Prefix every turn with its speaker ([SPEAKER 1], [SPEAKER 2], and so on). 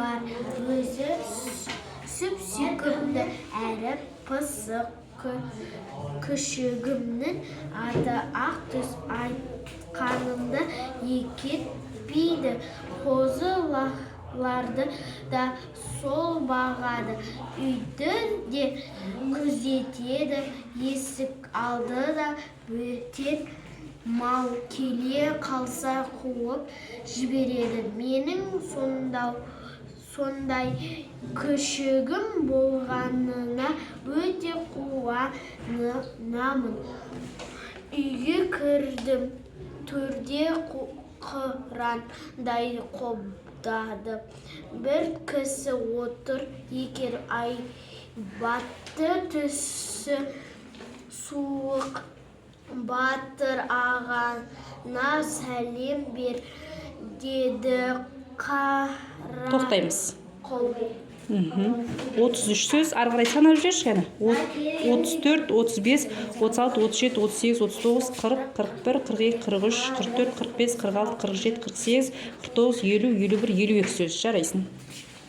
[SPEAKER 1] бар. Өзі сүп-сүйкімді әрі пысық. Күшігімнің аты ақ түс, айтқанымды екетпейді. Қозыларды да сол бағады. Үйді де күзетеді. Есік алды да бөтен мал келе қалса қуып жібереді. Менің сондай күшігім болғанына өте қуанамын. Үйге кірдім, төрде қырандай қобдады. Бір кісі отыр екен, айбатты түсі суық. Батыр ағаңа сәлем бер, деді қара.
[SPEAKER 2] Тоқтаймыз. 33 сөз, ары қарай санап жүрші кәні. 34, 35, 36, 37, 38, 39, 40, 41, 42, 43, 44, 45, 46, 47, 48, 49, 50, 51, 52 сөз жарайсың.